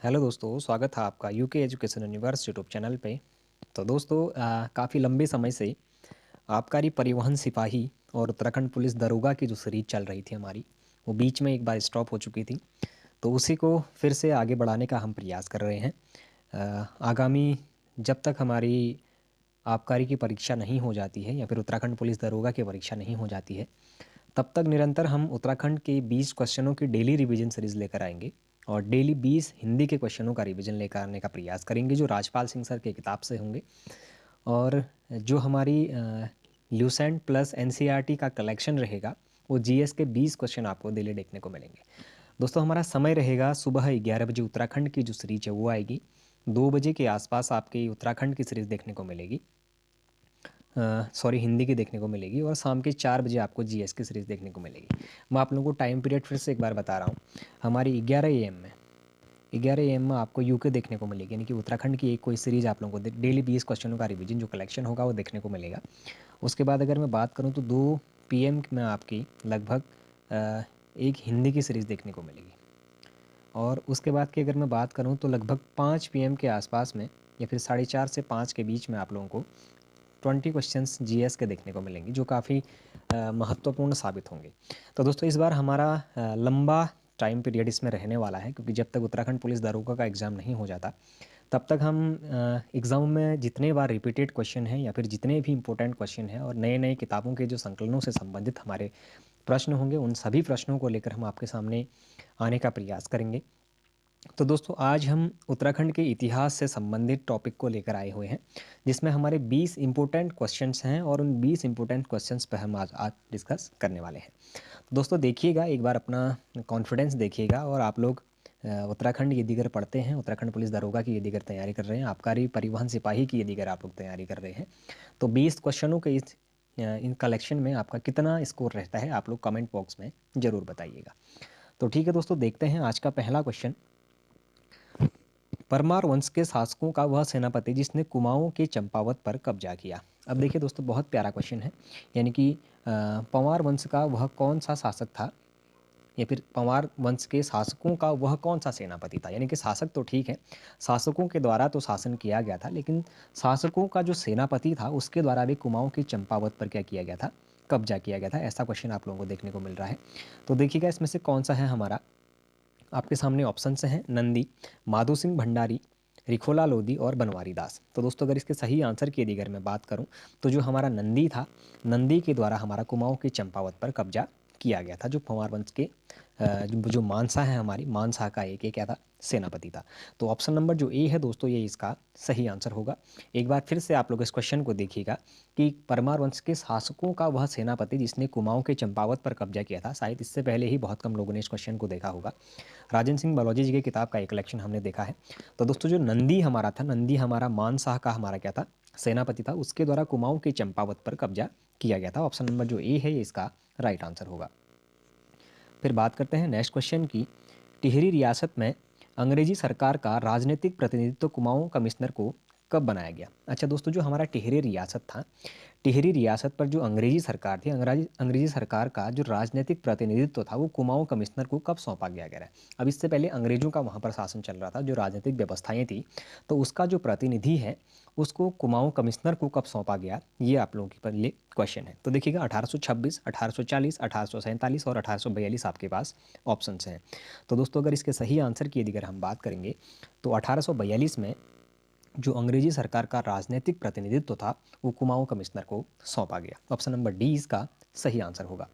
Hello दोस्तों, स्वागत है आपका UK education universe YouTube channel पे। तो दोस्तों, काफ़ी लंबे समय से आबकारी परिवहन सिपाही और उत्तराखंड पुलिस दरोगा की जो सीरीज चल रही थी हमारी, वो बीच में एक बार स्टॉप हो चुकी थी। तो उसी को फिर से आगे बढ़ाने का हम प्रयास कर रहे हैं। आगामी जब तक हमारी आबकारी की परीक्षा नहीं हो जाती है या फिर उत्तराखंड पुलिस दरोगा की परीक्षा नहीं हो जाती है, तब तक निरंतर हम उत्तराखंड के 20 क्वेश्चनों की डेली रिवीजन सीरीज लेकर आएंगे और डेली 20 हिंदी के क्वेश्चनों का रिवीजन लेकर आने का प्रयास करेंगे, जो राजपाल सिंह सर के किताब से होंगे। और जो हमारी ल्यूसेंट प्लस एनसीईआरटी का कलेक्शन रहेगा, वो जीएस के 20 क्वेश्चन आपको डेली देखने को मिलेंगे। दोस्तों, हमारा समय रहेगा सुबह 11 बजे उत्तराखंड की जो सीरीज है वो आएगी। 2 बजे के आसपास आपकी उत्तराखंड की सीरीज देखने को मिलेगी, हिंदी की देखने को मिलेगी। और शाम के 4 बजे आपको जीएस की सीरीज़ देखने को मिलेगी। मैं आप लोगों को टाइम पीरियड फिर से एक बार बता रहा हूँ। हमारी 11 AM में आपको यूके देखने को मिलेगी, यानी कि उत्तराखंड की एक कोई सीरीज़ आप लोगों को डेली 20 क्वेश्चनों का रिवीजन जो कलेक्शन होगा वो देखने को मिलेगा। उसके बाद अगर मैं बात करूँ तो 2 PM में आपकी लगभग एक हिंदी की सीरीज़ देखने को मिलेगी। और उसके बाद की अगर मैं बात करूँ तो लगभग 5 PM के आसपास में या फिर 4:30 से 5 के बीच में आप लोगों को 20 क्वेश्चंस जीएस के देखने को मिलेंगे, जो काफ़ी महत्वपूर्ण साबित होंगे। तो दोस्तों, इस बार हमारा लंबा टाइम पीरियड इसमें रहने वाला है, क्योंकि जब तक उत्तराखंड पुलिस दरोगा का एग्ज़ाम नहीं हो जाता तब तक हम एग्ज़ाम में जितने बार रिपीटेड क्वेश्चन हैं या फिर जितने भी इंपॉर्टेंट क्वेश्चन हैं और नए नए किताबों के जो संकलनों से संबंधित हमारे प्रश्न होंगे, उन सभी प्रश्नों को लेकर हम आपके सामने आने का प्रयास करेंगे। तो दोस्तों, आज हम उत्तराखंड के इतिहास से संबंधित टॉपिक को लेकर आए हुए हैं, जिसमें हमारे 20 इम्पोर्टेंट क्वेश्चंस हैं और उन 20 इम्पोर्टेंट क्वेश्चंस पर हम आज डिस्कस करने वाले हैं। तो दोस्तों, देखिएगा, एक बार अपना कॉन्फिडेंस देखिएगा। और आप लोग उत्तराखंड यदि अगर पढ़ते हैं, उत्तराखंड पुलिस दरोगा की यदि अगर तैयारी कर रहे हैं, आबकारी परिवहन सिपाही की यदि अगर आप लोग तैयारी कर रहे हैं, तो 20 क्वेश्चनों के इन कलेक्शन में आपका कितना स्कोर रहता है, आप लोग कमेंट बॉक्स में ज़रूर बताइएगा। तो ठीक है दोस्तों, देखते हैं आज का पहला क्वेश्चन। परमार वंश के शासकों का वह सेनापति जिसने कुमाऊं के चंपावत पर कब्जा किया। अब देखिए दोस्तों, बहुत प्यारा क्वेश्चन है। यानी कि पंवार वंश का वह कौन सा शासक था, या फिर पंवार वंश के शासकों का वह कौन सा सेनापति था। यानी कि शासक तो ठीक है, शासकों के द्वारा तो शासन किया गया था, लेकिन शासकों का जो सेनापति था उसके द्वारा भी कुमाऊं की चंपावत पर क्या किया गया था, कब्जा किया गया था। ऐसा क्वेश्चन आप लोगों को देखने को मिल रहा है। तो देखिएगा, इसमें से कौन सा है हमारा। आपके सामने ऑप्शंस हैं नंदी, माधो सिंह भंडारी, रिखोला लोधी और बनवारी दास। तो दोस्तों, अगर इसके सही आंसर की यदि अगर मैं बात करूं, तो जो हमारा नंदी था, नंदी के द्वारा हमारा कुमाऊं की चंपावत पर कब्जा किया गया था, जो पंवार वंश के जो मानसा है, हमारी मानसा का एक क्या था, सेनापति था। तो ऑप्शन नंबर जो ए है दोस्तों, ये इसका सही आंसर होगा। एक बार फिर से आप लोग इस क्वेश्चन को देखिएगा कि परमार वंश के शासकों का वह सेनापति जिसने कुमाऊं के चंपावत पर कब्जा किया था। शायद इससे पहले ही बहुत कम लोगों ने इस क्वेश्चन को देखा होगा। राजेंद्र सिंह बालोजी जी की किताब का एक कलेक्शन हमने देखा है। तो दोस्तों, जो नंदी हमारा था, नंदी हमारा मानसाह का हमारा क्या था, सेनापति था, उसके द्वारा कुमाऊं के चंपावत पर कब्जा किया गया था। ऑप्शन नंबर जो ए है, ये इसका राइट आंसर होगा। फिर बात करते हैं नेक्स्ट क्वेश्चन की। टिहरी रियासत में अंग्रेजी सरकार का राजनीतिक प्रतिनिधित्व कुमाऊं कमिश्नर को कब बनाया गया। अच्छा दोस्तों, जो हमारा टिहरी रियासत था, टिहरी रियासत पर जो अंग्रेजी सरकार थी, अंग्रेजी सरकार का जो राजनीतिक प्रतिनिधित्व था, वो कुमाऊं कमिश्नर को कब सौंपा गया गया है। अब इससे पहले अंग्रेजों का वहाँ पर शासन चल रहा था, जो राजनीतिक व्यवस्थाएं थी, तो उसका जो प्रतिनिधि है उसको कुमाऊं कमिश्नर को कब सौंपा गया, ये आप लोगों के लिए क्वेश्चन है। तो देखिएगा, 1826, 1840, 1847 और 1842 आपके पास ऑप्शन हैं। तो दोस्तों, अगर इसके सही आंसर की यदि अगर हम बात करेंगे, तो 1842 में जो अंग्रेजी सरकार का राजनीतिक प्रतिनिधित्व था, वो कुमाऊं कमिश्नर को सौंपा गया। ऑप्शन नंबर डी इसका सही आंसर होगा।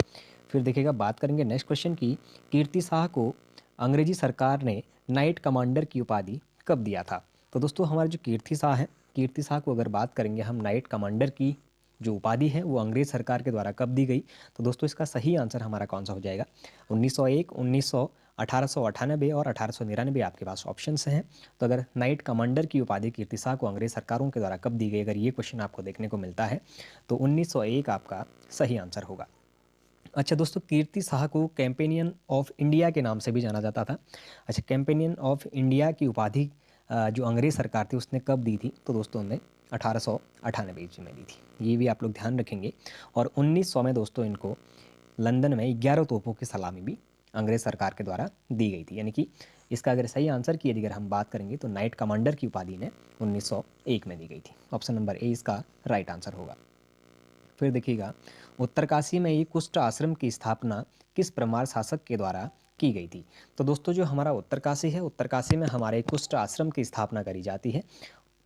फिर देखिएगा, बात करेंगे नेक्स्ट क्वेश्चन की। कीर्ति शाह को अंग्रेजी सरकार ने नाइट कमांडर की उपाधि कब दिया था। तो दोस्तों, हमारे जो कीर्ति शाह हैं, कीर्ति शाह को अगर बात करेंगे हम, नाइट कमांडर की जो उपाधि है वो अंग्रेज सरकार के द्वारा कब दी गई। तो दोस्तों, इसका सही आंसर हमारा कौन सा हो जाएगा, 1901, 1900, 1898 और 1899 आपके पास ऑप्शंस हैं। तो अगर नाइट कमांडर की उपाधि कीर्ति शाह को अंग्रेज सरकारों के द्वारा कब दी गई, अगर ये क्वेश्चन आपको देखने को मिलता है, तो 1901 आपका सही आंसर होगा। अच्छा दोस्तों, कीर्ति शाह को कैंपेनियन ऑफ इंडिया के नाम से भी जाना जाता था। अच्छा, कैंपेनियन ऑफ इंडिया की उपाधि जो अंग्रेज सरकार थी उसने कब दी थी, तो दोस्तों उन्हें 1898 में दी थी। ये भी आप लोग ध्यान रखेंगे। और 1900 में दोस्तों इनको लंदन में 11 तोपों की सलामी भी अंग्रेज सरकार के द्वारा दी गई थी। यानी कि इसका अगर सही आंसर की यदि अगर हम बात करेंगे तो नाइट कमांडर की उपाधि ने 1901 में दी गई थी। ऑप्शन नंबर ए इसका राइट आंसर होगा। फिर देखिएगा, उत्तरकाशी में ये कुष्ठ आश्रम की स्थापना किस परमार शासक के द्वारा की गई थी? तो दोस्तों जो हमारा उत्तरकाशी है, उत्तरकाशी में हमारे कुष्ठ आश्रम की स्थापना करी जाती है।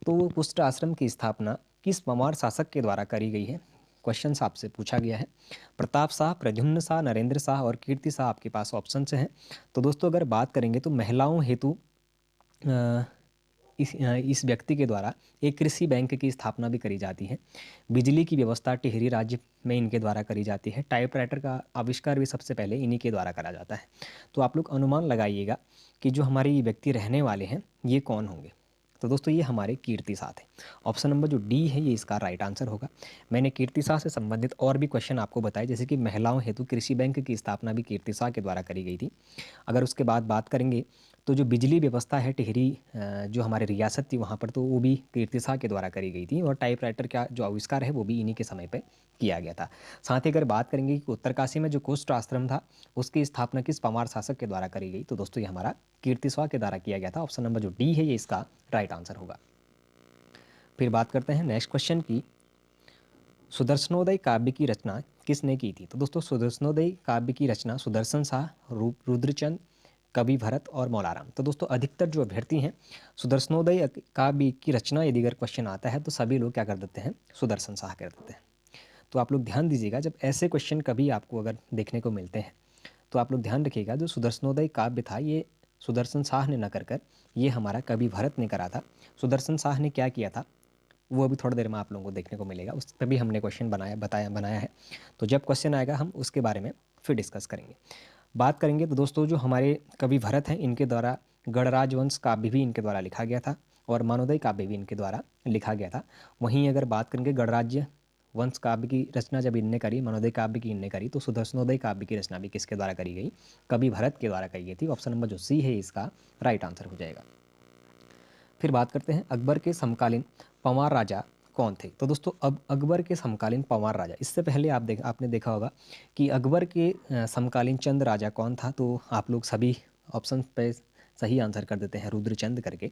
तो वो कुष्ठ आश्रम की स्थापना किस परमार शासक के द्वारा करी गई है? क्वेश्चन आपसे पूछा गया है। प्रताप शाह, प्रद्युम्न शाह, नरेंद्र शाह और कीर्ति शाह आपके पास ऑप्शन से हैं। तो दोस्तों अगर बात करेंगे तो महिलाओं हेतु इस व्यक्ति के द्वारा एक कृषि बैंक की स्थापना भी करी जाती है। बिजली की व्यवस्था टिहरी राज्य में इनके द्वारा करी जाती है। टाइपराइटर का आविष्कार भी सबसे पहले इन्हीं के द्वारा करा जाता है। तो आप लोग अनुमान लगाइएगा कि जो हमारे ये व्यक्ति रहने वाले हैं ये कौन होंगे? तो दोस्तों ये हमारे कीर्ति शाह थे। ऑप्शन नंबर जो डी है ये इसका राइट आंसर होगा। मैंने कीर्ति शाह से संबंधित और भी क्वेश्चन आपको बताए, जैसे कि महिलाओं हेतु कृषि बैंक की स्थापना भी कीर्ति शाह के द्वारा करी गई थी। अगर उसके बाद बात करेंगे तो जो बिजली व्यवस्था है टिहरी जो हमारे रियासत थी वहाँ पर, तो वो भी कीर्ति शाह के द्वारा करी गई थी। और टाइपराइटर का जो आविष्कार है वो भी इन्हीं के समय पर किया गया था। साथ ही अगर बात करेंगे कि उत्तरकाशी में जो कुष्ठ आश्रम था उसकी स्थापना किस परमार शासक के द्वारा करी गई, तो दोस्तों ये हमारा कीर्ति शाह के द्वारा किया गया था। ऑप्शन नंबर जो डी है ये इसका राइट आंसर होगा। फिर बात करते हैं नेक्स्ट क्वेश्चन की, सुदर्शनोदय काव्य की रचना किसने की थी? तो दोस्तों सुदर्शनोदय काव्य की रचना सुदर्शन शाह, रुद्रचंद, कवि भरत और मौलाराम। तो दोस्तों अधिकतर जो अभ्यर्थी हैं सुदर्शनोदय काव्य की रचना यदि अगर क्वेश्चन आता है तो सभी लोग क्या कर देते हैं, सुदर्शन शाह कर देते हैं। तो आप लोग ध्यान दीजिएगा, जब ऐसे क्वेश्चन कभी आपको अगर देखने को मिलते हैं तो आप लोग ध्यान रखिएगा, जो सुदर्शनोदय काव्य था ये सुदर्शन शाह ने न कर ये हमारा कवि भरत ने करा था। सुदर्शन शाह ने क्या किया था वो अभी थोड़ी देर में आप लोगों को देखने को मिलेगा, उस पर भी हमने क्वेश्चन बनाया है। तो जब क्वेश्चन आएगा हम उसके बारे में फिर डिस्कस करेंगे, बात करेंगे। तो दोस्तों जो हमारे कवि भरत हैं इनके द्वारा गणराज वंश काव्य भी इनके द्वारा लिखा गया था और मानोदय काव्य भी इनके द्वारा लिखा गया था। वहीं अगर बात करेंगे गणराज्य वंश काव्य की रचना जब इनने करी, मनोदय काव्य की इनने करी, तो सुदर्शनोदय काव्य की रचना भी किसके द्वारा करी गई, कवि भरत के द्वारा करी गई थी। ऑप्शन नंबर जो सी है इसका राइट आंसर हो जाएगा। फिर बात करते हैं अकबर के समकालीन पंवार राजा कौन थे? तो दोस्तों अब अकबर के समकालीन पंवार राजा, इससे पहले आपने देखा होगा कि अकबर के समकालीन चंद राजा कौन था, तो आप लोग सभी ऑप्शन पे सही आंसर कर देते हैं रुद्रचंद करके।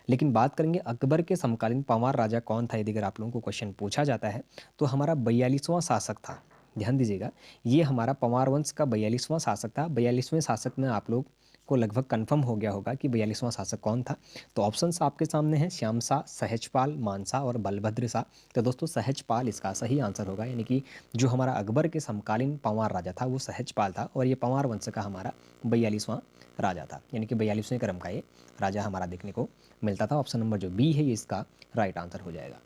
लेकिन बात करेंगे अकबर के समकालीन पंवार राजा कौन था, यदि अगर आप लोगों को क्वेश्चन पूछा जाता है तो हमारा 42वां शासक था। ध्यान दीजिएगा, ये हमारा पंवार वंश का 42वां शासक था। 42वें शासक में आप लोग को लगभग कंफर्म हो गया होगा कि 42वां शासक कौन था। तो ऑप्शंस आपके सामने हैं, श्याम शाह, सहजपाल, मानसा और बलभद्र शाह। तो दोस्तों सहजपाल इसका सही आंसर होगा, यानी कि जो हमारा अकबर के समकालीन पंवार राजा था वो सहजपाल था और ये पंवार वंश का हमारा 42वां राजा था, यानी कि 42वें क्रम का ये राजा हमारा देखने को मिलता था। ऑप्शन नंबर जो बी है ये इसका राइट आंसर हो जाएगा।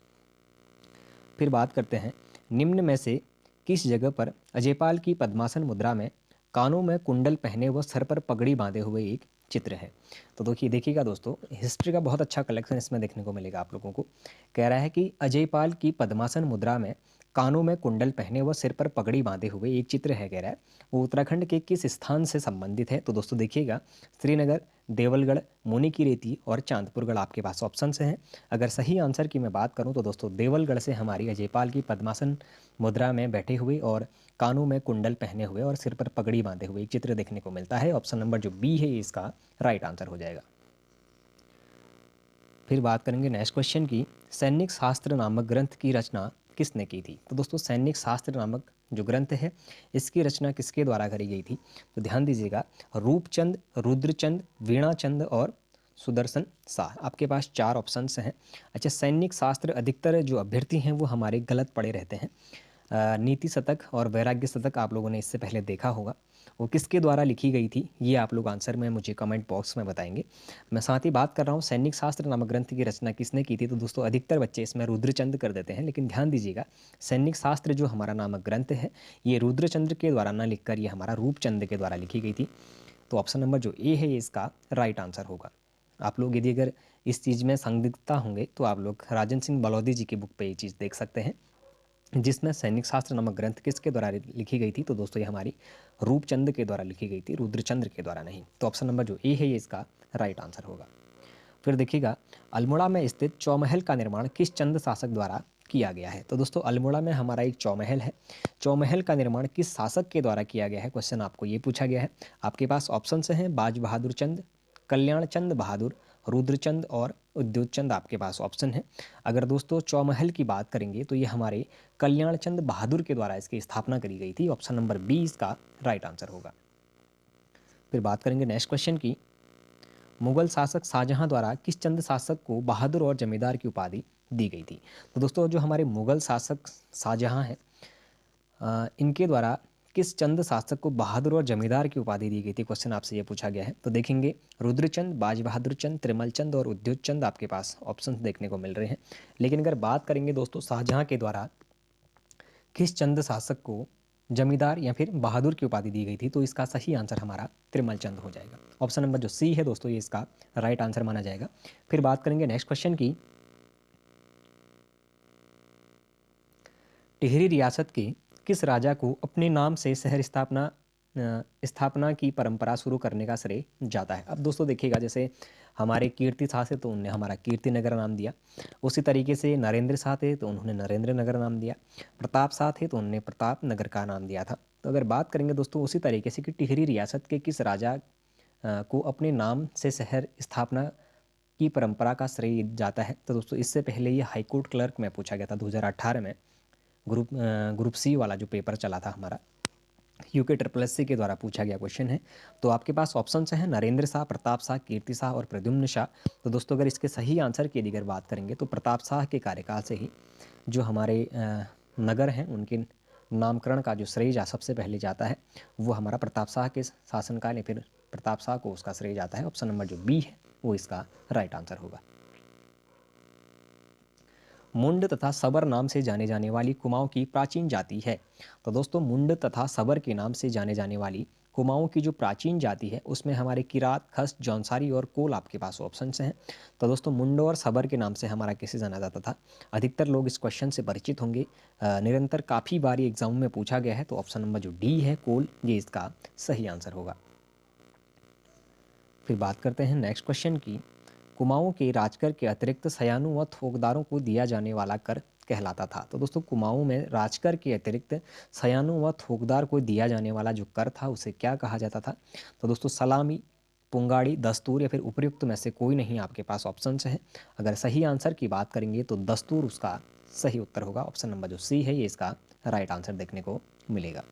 फिर बात करते हैं निम्न में से किस जगह पर अजयपाल की पद्मासन मुद्रा में कानों में कुंडल पहने व सर पर पगड़ी बांधे हुए एक चित्र है? तो देखिएगा दोस्तों, हिस्ट्री का बहुत अच्छा कलेक्शन इसमें देखने को मिलेगा आप लोगों को। कह रहा है कि अजयपाल की पद्मासन मुद्रा में कानों में कुंडल पहने व सिर पर पगड़ी बांधे हुए एक चित्र है, कह रहा है वो उत्तराखंड के किस स्थान से संबंधित है? तो दोस्तों देखिएगा, श्रीनगर, देवलगढ़, मुनि की रेती और चांदपुरगढ़ आपके पास ऑप्शन से हैं। अगर सही आंसर की मैं बात करूं तो दोस्तों देवलगढ़ से हमारी अजयपाल की पद्मासन मुद्रा में बैठे हुए और कानों में कुंडल पहने हुए और सिर पर पगड़ी बांधे हुए एक चित्र देखने को मिलता है। ऑप्शन नंबर जो बी है इसका राइट आंसर हो जाएगा। फिर बात करेंगे नेक्स्ट क्वेश्चन की, सैनिक शास्त्र नामक ग्रंथ की रचना किसने की थी? तो दोस्तों सैनिक शास्त्र नामक जो ग्रंथ है इसकी रचना किसके द्वारा करी गई थी? तो ध्यान दीजिएगा, रूपचंद, रुद्रचंद, वीणाचंद और सुदर्शन शाह। आपके पास 4 ऑप्शंस हैं। अच्छा, सैनिक शास्त्र अधिकतर जो अभ्यर्थी हैं वो हमारे गलत पड़े रहते हैं। नीति शतक और वैराग्य शतक आप लोगों ने इससे पहले देखा होगा, वो किसके द्वारा लिखी गई थी ये आप लोग आंसर में मुझे कमेंट बॉक्स में बताएंगे। मैं साथ ही बात कर रहा हूँ सैनिक शास्त्र नामक ग्रंथ की रचना किसने की थी, तो दोस्तों अधिकतर बच्चे इसमें रुद्रचंद कर देते हैं, लेकिन ध्यान दीजिएगा सैनिक शास्त्र जो हमारा नामक ग्रंथ है ये रुद्रचंद्र के द्वारा ना लिखकर ये हमारा रूपचंद के द्वारा लिखी गई थी। तो ऑप्शन नंबर जो ए है ये इसका राइट आंसर होगा। आप लोग यदि अगर इस चीज़ में संदिग्धता होंगे तो आप लोग राजन सिंह बलौदी जी की बुक पे ये चीज़ देख सकते हैं, जिसमें सैनिक शास्त्र नामक ग्रंथ किसके द्वारा लिखी गई थी। तो दोस्तों ये हमारी रूपचंद के द्वारा लिखी गई थी, रुद्रचंद्र के द्वारा नहीं। तो ऑप्शन नंबर जो ए है ये इसका राइट आंसर होगा। फिर देखिएगा, अल्मोड़ा में स्थित चौमहल का निर्माण किस चंद शासक द्वारा किया गया है? तो दोस्तों अल्मोड़ा में हमारा एक चौमहल है, चौमहल का निर्माण किस शासक के द्वारा किया गया है, क्वेश्चन आपको ये पूछा गया है। आपके पास ऑप्शन हैं बाज बहादुर चंद, कल्याणचंद बहादुर, रुद्रचंद और उद्योगचंद आपके पास ऑप्शन है। अगर दोस्तों चौमहल की बात करेंगे तो ये हमारे कल्याणचंद बहादुर के द्वारा इसकी स्थापना करी गई थी। ऑप्शन नंबर बी इसका राइट आंसर होगा। फिर बात करेंगे नेक्स्ट क्वेश्चन की, मुगल शासक शाहजहां द्वारा किस चंद शासक को बहादुर और जमींदार की उपाधि दी गई थी? तो दोस्तों जो हमारे मुगल शासक शाहजहां हैं, इनके द्वारा किस चंद शासक को बहादुर और जमींदार की उपाधि दी गई थी, क्वेश्चन आपसे ये पूछा गया है। तो देखेंगे रुद्रचंद, बाज बहादुर चंद, त्रिमल चंद और उद्योग चंद आपके पास ऑप्शन देखने को मिल रहे हैं। लेकिन अगर बात करेंगे दोस्तों शाहजहां के द्वारा किस चंद शासक को जमींदार या फिर बहादुर की उपाधि दी गई थी, तो इसका सही आंसर हमारा त्रिमल चंद हो जाएगा। ऑप्शन नंबर जो सी है दोस्तों ये इसका राइट आंसर माना जाएगा। फिर बात करेंगे नेक्स्ट क्वेश्चन की, टिहरी रियासत के किस राजा को अपने नाम से शहर स्थापना की परंपरा शुरू करने का श्रेय जाता है? अब दोस्तों देखिएगा, जैसे हमारे कीर्ति शाह थे तो उन्होंने हमारा कीर्ति नगर नाम दिया, उसी तरीके से नरेंद्र शाह थे तो उन्होंने नरेंद्र नगर नाम दिया, प्रताप शाह थे तो उन्होंने प्रताप नगर का नाम दिया था। तो अगर बात करेंगे दोस्तों उसी तरीके से कि टिहरी रियासत के किस राजा को अपने नाम से शहर स्थापना की परंपरा का श्रेय जाता है, तो दोस्तों इससे पहले ये हाईकोर्ट क्लर्क में पूछा गया था 2018 में, ग्रुप सी वाला जो पेपर चला था हमारा, यूके SSC के द्वारा पूछा गया क्वेश्चन है। तो आपके पास ऑप्शन हैं नरेंद्र शाह, प्रताप शाह, कीर्ति शाह और प्रद्युम्न शाह। तो दोस्तों अगर इसके सही आंसर की अगर बात करेंगे तो प्रताप शाह के कार्यकाल से ही जो हमारे नगर हैं उनके नामकरण का जो श्रेय सबसे पहले जाता है वो हमारा प्रताप शाह के शासनकाल या फिर प्रताप शाह को उसका श्रेय जाता है। ऑप्शन नंबर जो बी है वो इसका राइट आंसर होगा। मुंड तथा सबर नाम से जाने जाने वाली कुमाऊं की प्राचीन जाति है। तो दोस्तों मुंड तथा सबर के नाम से जाने जाने वाली कुमाऊं की जो प्राचीन जाति है उसमें हमारे किरात, खस, जौनसारी और कोल आपके पास ऑप्शन हैं। तो दोस्तों मुंड और सबर के नाम से हमारा किसे जाना जाता था? अधिकतर लोग इस क्वेश्चन से परिचित होंगे, निरंतर काफ़ी बार एग्जाम में पूछा गया है। तो ऑप्शन नंबर जो डी है कोल, ये इसका सही आंसर होगा। फिर बात करते हैं नेक्स्ट क्वेश्चन की, कुमाऊं के राजकर के अतिरिक्त सयानों व थोकदारों को दिया जाने वाला कर कहलाता था। तो दोस्तों कुमाऊं में राजकर के अतिरिक्त सयानों व थोकदार को दिया जाने वाला जो कर था उसे क्या कहा जाता था? तो दोस्तों सलामी, पुंगाड़ी, दस्तूर या फिर उपयुक्त में से कोई नहीं आपके पास ऑप्शन है। अगर सही आंसर की बात करेंगे तो दस्तूर उसका सही उत्तर होगा। ऑप्शन नंबर जो सी है ये इसका राइट आंसर देखने को मिलेगा।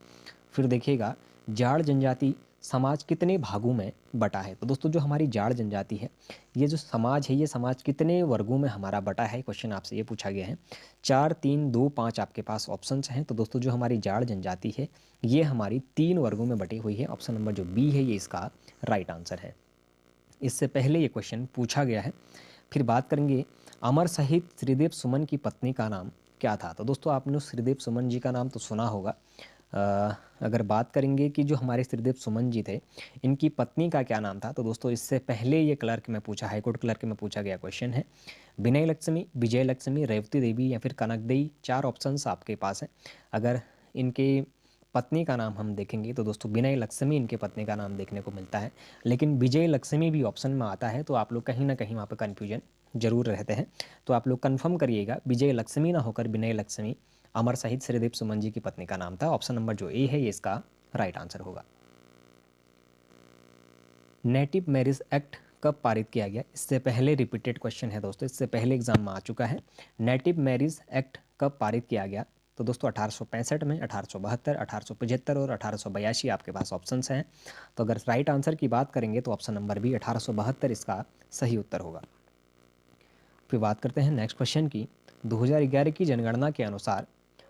फिर देखिएगा जाड़ जनजाति समाज कितने भागों में बटा है? तो दोस्तों जो हमारी जाड़ जनजाति है, ये जो समाज है, ये समाज कितने वर्गों में हमारा बटा है, क्वेश्चन आपसे ये पूछा गया है। 4, 3, 2, 5 आपके पास ऑप्शंस हैं। तो दोस्तों जो हमारी जाड़ जनजाति है ये हमारी 3 वर्गों में बटी हुई है। ऑप्शन नंबर जो बी है ये इसका राइट आंसर है। इससे पहले ये क्वेश्चन पूछा गया है। फिर बात करेंगे अमर शहीद श्रीदेव सुमन की पत्नी का नाम क्या था? तो दोस्तों आपने श्रीदेव सुमन जी का नाम तो सुना होगा। अगर बात करेंगे कि जो हमारे श्रीदेव सुमन जी थे इनकी पत्नी का क्या नाम था, तो दोस्तों इससे पहले ये क्लर्क में पूछा, हाईकोर्ट क्लर्क में पूछा गया क्वेश्चन है। विनय लक्ष्मी, विजय लक्ष्मी, रेवती देवी या फिर कनक देवी, 4 ऑप्शंस आपके पास हैं। अगर इनके पत्नी का नाम हम देखेंगे तो दोस्तों विनय लक्ष्मी इनके पत्नी का नाम देखने को मिलता है, लेकिन विजय लक्ष्मी भी ऑप्शन में आता है। तो आप लोग कहीं ना कहीं वहाँ पर कन्फ्यूजन जरूर रहते हैं। तो आप लोग कंफर्म करिएगा, विजय लक्ष्मी ना होकर विनय लक्ष्मी अमर शहीद श्रीदेव सुमन जी की पत्नी का नाम था। ऑप्शन नंबर जो ए है ये इसका राइट आंसर होगा। नेटिव मैरिज एक्ट कब पारित किया गया? इससे पहले रिपीटेड क्वेश्चन है दोस्तों, इससे पहले एग्जाम में आ चुका है। नेटिव मैरिज एक्ट कब पारित किया गया? तो दोस्तों 1865 में, 1872, 1875 और 1882 आपके पास ऑप्शन हैं। तो अगर राइट आंसर की बात करेंगे तो ऑप्शन नंबर बी 1872 इसका सही उत्तर होगा। फिर बात करते हैं नेक्स्ट क्वेश्चन की, 2011 की जनगणना के अनुसार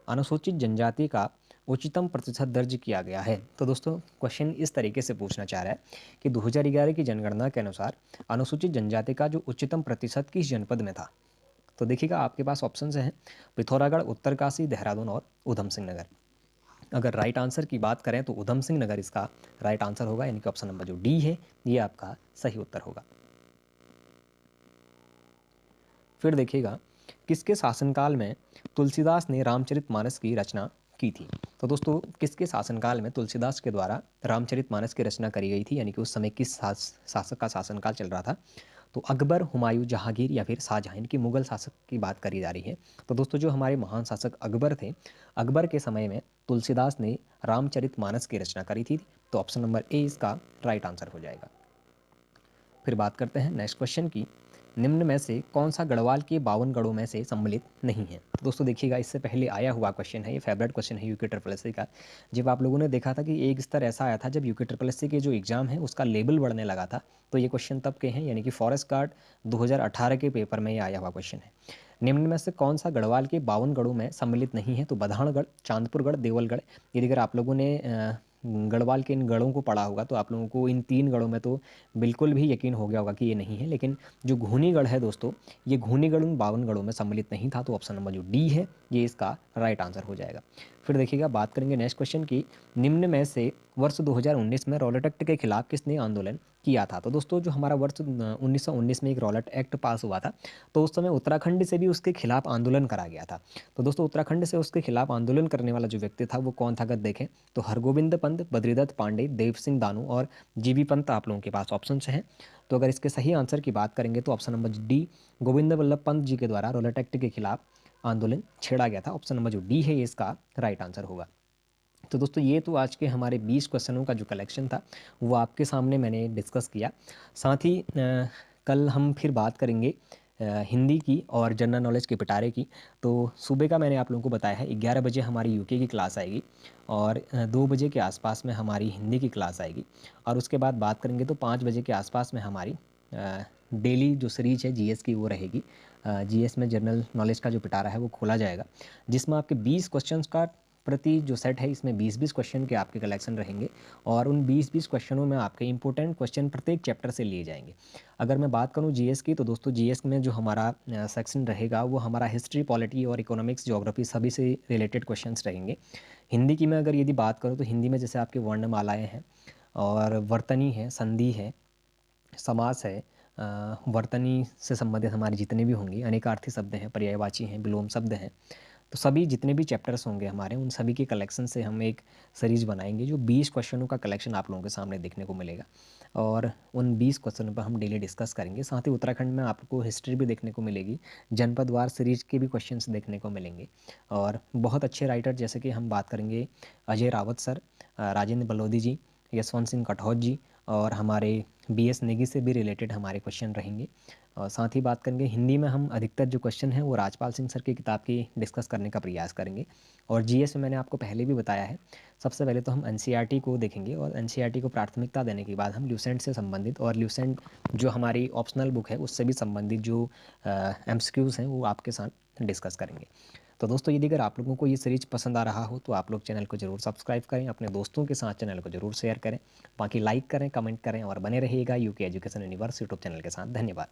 अनुसूचित जनजाति का उच्चतम प्रतिशत दर्ज किया गया है। तो दोस्तों क्वेश्चन इस तरीके से पूछना चाह रहा है कि 2011 की जनगणना के अनुसार अनुसूचित जनजाति का जो उच्चतम प्रतिशत किस जनपद में था? तो देखिएगा आपके पास ऑप्शन हैं पिथौरागढ़, उत्तरकाशी, देहरादून और उधम सिंह नगर। अगर राइट आंसर की बात करें तो उधम सिंह नगर इसका राइट आंसर होगा, यानी कि ऑप्शन नंबर जो डी है ये आपका सही उत्तर होगा। फिर देखिएगा किसके शासनकाल में तुलसीदास ने रामचरितमानस की रचना की थी? तो दोस्तों किसके शासनकाल में तुलसीदास के द्वारा रामचरितमानस की रचना करी गई थी, यानी कि उस समय किस शासक का शासनकाल चल रहा था? तो अकबर, हुमायूं, जहांगीर या फिर शाहजहां, इनकी मुगल शासक की बात करी जा रही है। तो दोस्तों जो हमारे महान शासक अकबर थे, अकबर के समय में तुलसीदास ने रामचरितमानस की रचना करी थी। तो ऑप्शन नंबर ए इसका राइट आंसर हो जाएगा। फिर बात करते हैं नेक्स्ट क्वेश्चन की, निम्न में से कौन सा गढ़वाल के 52 गढ़ों में से सम्मिलित नहीं है। तो दोस्तों देखिएगा, इससे पहले आया हुआ क्वेश्चन है, ये फेवरेट क्वेश्चन है यूके ट्रिपल एससी का। जब आप लोगों ने देखा था कि एक स्तर ऐसा आया था जब यूके ट्रिपल एससी के जो एग्जाम है उसका लेवल बढ़ने लगा था, तो ये क्वेश्चन तब के हैं, यानी कि फॉरेस्ट गार्ड 2018 के पेपर में ये आया हुआ क्वेश्चन है। निम्न में से कौन सा गढ़वाल के 52 गढ़ों में सम्मिलित नहीं है। तो बधानगढ़, चांदपुरगढ़, देवलगढ़। यदि अगर आप लोगों ने गढ़वाल के इन गढ़ों को पढ़ा होगा तो आप लोगों को इन 3 गढ़ों में तो बिल्कुल भी यकीन हो गया होगा कि ये नहीं है। लेकिन जो घूनीगढ़ है दोस्तों, ये घूनीगढ़ उन 52 गढ़ों में सम्मिलित नहीं था, तो ऑप्शन नंबर जो डी है ये इसका राइट आंसर हो जाएगा। फिर देखिएगा, बात करेंगे नेक्स्ट क्वेश्चन की, निम्न में से वर्ष 2019 में रॉलेट एक्ट के खिलाफ किसने आंदोलन किया था। तो दोस्तों जो हमारा वर्ष 1919 में एक रॉलेट एक्ट पास हुआ था, तो उस समय उत्तराखंड से भी उसके खिलाफ आंदोलन करा गया था। तो दोस्तों उत्तराखंड से उसके खिलाफ आंदोलन करने वाला जो व्यक्ति था वो कौन था, अगर देखें तो हरगोविंद पंत, बद्रीदत्त पांडे, देव सिंह दानू और जीबी पंत आप लोगों के पास ऑप्शन हैं। तो अगर इसके सही आंसर की बात करेंगे तो option number D, Govind Vallabh Pant ji के द्वारा रॉलेट एक्ट के खिलाफ आंदोलन छेड़ा गया था। ऑप्शन नंबर जो डी है ये इसका राइट आंसर होगा। तो दोस्तों ये तो आज के हमारे 20 क्वेश्चनों का जो कलेक्शन था वो आपके सामने मैंने डिस्कस किया। साथ ही कल हम फिर बात करेंगे हिंदी की और जनरल नॉलेज के पिटारे की। तो सुबह का मैंने आप लोगों को बताया है 11 बजे हमारी यूके की क्लास आएगी और 2 बजे के आसपास में हमारी हिंदी की क्लास आएगी, और उसके बाद बात करेंगे तो 5 बजे के आसपास में हमारी डेली जो सीरीज है जीएस की वो रहेगी। जीएस में जनरल नॉलेज का जो पिटारा है वो खोला जाएगा, जिसमें आपके 20 क्वेश्चंस का प्रति जो सेट है इसमें 20-20 क्वेश्चन के आपके कलेक्शन रहेंगे, और उन 20-20 क्वेश्चनों में आपके इंपॉर्टेंट क्वेश्चन प्रत्येक चैप्टर से लिए जाएंगे। अगर मैं बात करूं जीएस की, तो दोस्तों जीएस में जो हमारा सेक्शन रहेगा वो हमारा हिस्ट्री, पॉलिटी और इकोनॉमिक्स, ज्योग्राफी सभी से रिलेटेड क्वेश्चंस रहेंगे। हिंदी की मैं अगर यदि बात करूँ तो हिंदी में जैसे आपके वर्णमालाएँ हैं और वर्तनी है, संधि है, समास है, वर्तनी से संबंधित हमारे जितने भी होंगे, अनेकार्थी शब्द हैं, पर्यायवाची हैं, विलोम शब्द हैं, तो सभी जितने भी चैप्टर्स होंगे हमारे उन सभी के कलेक्शन से हम एक सीरीज बनाएंगे जो 20 क्वेश्चनों का कलेक्शन आप लोगों के सामने देखने को मिलेगा, और उन 20 क्वेश्चनों पर हम डेली डिस्कस करेंगे। साथ ही उत्तराखंड में आपको हिस्ट्री भी देखने को मिलेगी, जनपदवार सीरीज के भी क्वेश्चंस देखने को मिलेंगे, और बहुत अच्छे राइटर जैसे कि हम बात करेंगे अजय रावत सर, राजेंद्र बलोदी जी, यशवंत सिंह कठौत जी, और हमारे बीएस नेगी से भी रिलेटेड हमारे क्वेश्चन रहेंगे। और साथ ही बात करेंगे हिंदी में हम अधिकतर जो क्वेश्चन हैं वो राजपाल सिंह सर की किताब की डिस्कस करने का प्रयास करेंगे। और जीएस में मैंने आपको पहले भी बताया है, सबसे पहले तो हम एनसीईआरटी को देखेंगे, और एनसीईआरटी को प्राथमिकता देने के बाद हम ल्यूसेंट से संबंधित और ल्यूसेंट जो हमारी ऑप्शनल बुक है उससे भी संबंधित जो एमसीक्यूज़ हैं वो आपके साथ डिस्कस करेंगे। तो दोस्तों यदि अगर आप लोगों को ये सीरीज पसंद आ रहा हो तो आप लोग चैनल को जरूर सब्सक्राइब करें, अपने दोस्तों के साथ चैनल को जरूर शेयर करें, बाकी लाइक करें, कमेंट करें और बने रहिएगा UK education universe YouTube channel के साथ। धन्यवाद।